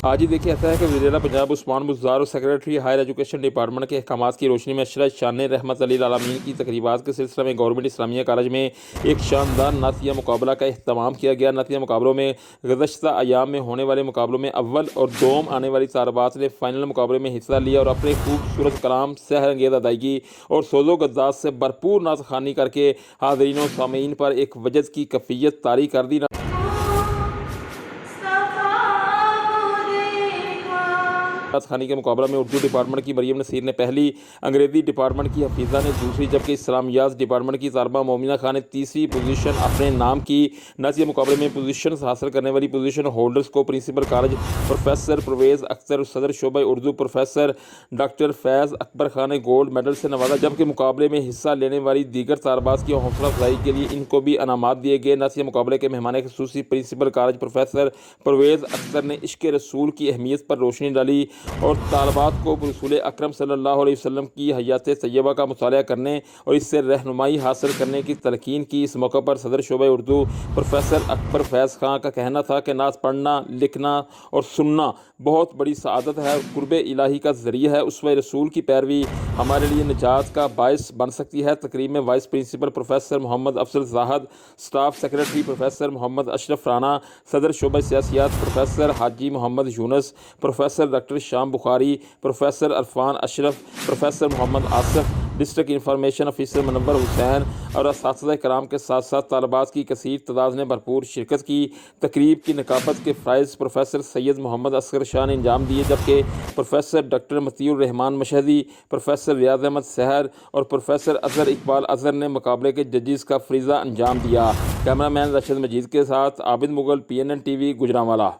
آج ہی دیکھیے ایسا ہے کہ وزیر پنجاب عثمان بزدار اور سیکریٹری ہائر ایجوکیشن ڈپارٹمنٹ کے احکامات کی روشنی میں عشرہ شان رحمت للعالمین کی تقریبات کے سلسلہ میں گورنمنٹ اسلامیہ کالج میں ایک شاندار نعتیہ مقابلہ کا اہتمام کیا گیا۔ نعتیہ مقابلوں میں گزشتہ ایام میں ہونے والے مقابلوں میں اول اور دوم آنے والی طالبات نے فائنل مقابلے میں حصہ لیا اور اپنے خوبصورت کلام، سحر انگیز ادائیگی اور سوز و گداز سے بھرپور نعت خوانی کر کے حاضرین و سامعین پر ایک وجد کی کیفیت طاری کر دی۔ نعت خوانی کے مقابلہ میں اردو ڈپارٹمنٹ کی مریم نصیر نے پہلی، انگریزی ڈپارٹمنٹ کی حفیظہ نے دوسری، جبکہ اسلامیات ڈپارٹمنٹ کی طالبہ مومنہ خان نے تیسری پوزیشن اپنے نام کی۔ نعتیہ مقابلے میں پوزیشنز حاصل کرنے والی پوزیشن ہولڈرز کو principal college professor Parvez Akhtar, صدر شعبہ اردو پروفیسر ڈاکٹر فیض اکبر خان نے گولڈ میڈل سے نوازا، جبکہ مقابلے میں حصہ لینے والی دیگر طالبات کی حوصلہ افزائی کے لیے ان کو بھی انعامات دیے گئے۔ نعتیہ مقابلے کے مہمان خصوصی principal college professor Parvez Akhtar نے عشق رسول کی اہمیت پر روشنی ڈالی اور طالبات کو رسول اکرم صلی اللہ علیہ وسلم کی حیات طیبہ کا مطالعہ کرنے اور اس سے رہنمائی حاصل کرنے کی تلقین کی۔ اس موقع پر صدر شعبہ اردو پروفیسر اکبر فیض خان کا کہنا تھا کہ نعت پڑھنا، لکھنا اور سننا بہت بڑی سعادت ہے، قرب الہی کا ذریعہ ہے۔ اسوہ رسول کی پیروی ہمارے لیے نجات کا باعث بن سکتی ہے۔ تقریب میں وائس پرنسپل پروفیسر محمد افضل زاہد، اسٹاف سیکریٹری پروفیسر محمد اشرف رانا، صدر شعبہ سیاسیات پروفیسر حاجی محمد یونس، پروفیسر ڈاکٹر شام بخاری، پروفیسر عرفان اشرف، پروفیسر محمد آصف، ڈسٹرکٹ انفارمیشن آفیسر منور حسین اور اساتذہ کرام کے ساتھ ساتھ طالبات کی کثیر تعداد نے بھرپور شرکت کی۔ تقریب کی نقابت کے فرائض پروفیسر سید محمد اصغر شاہ نے انجام دیے، جبکہ پروفیسر ڈاکٹر مطیع الرحمان مشہدی، پروفیسر ریاض احمد سحر اور پروفیسر اظہر اقبال اظہر نے مقابلے کے ججز کا فریضہ انجام دیا۔ کیمرہ مین راشد مجید کے ساتھ عابد مغل، PNN TV، گوجرانوالہ۔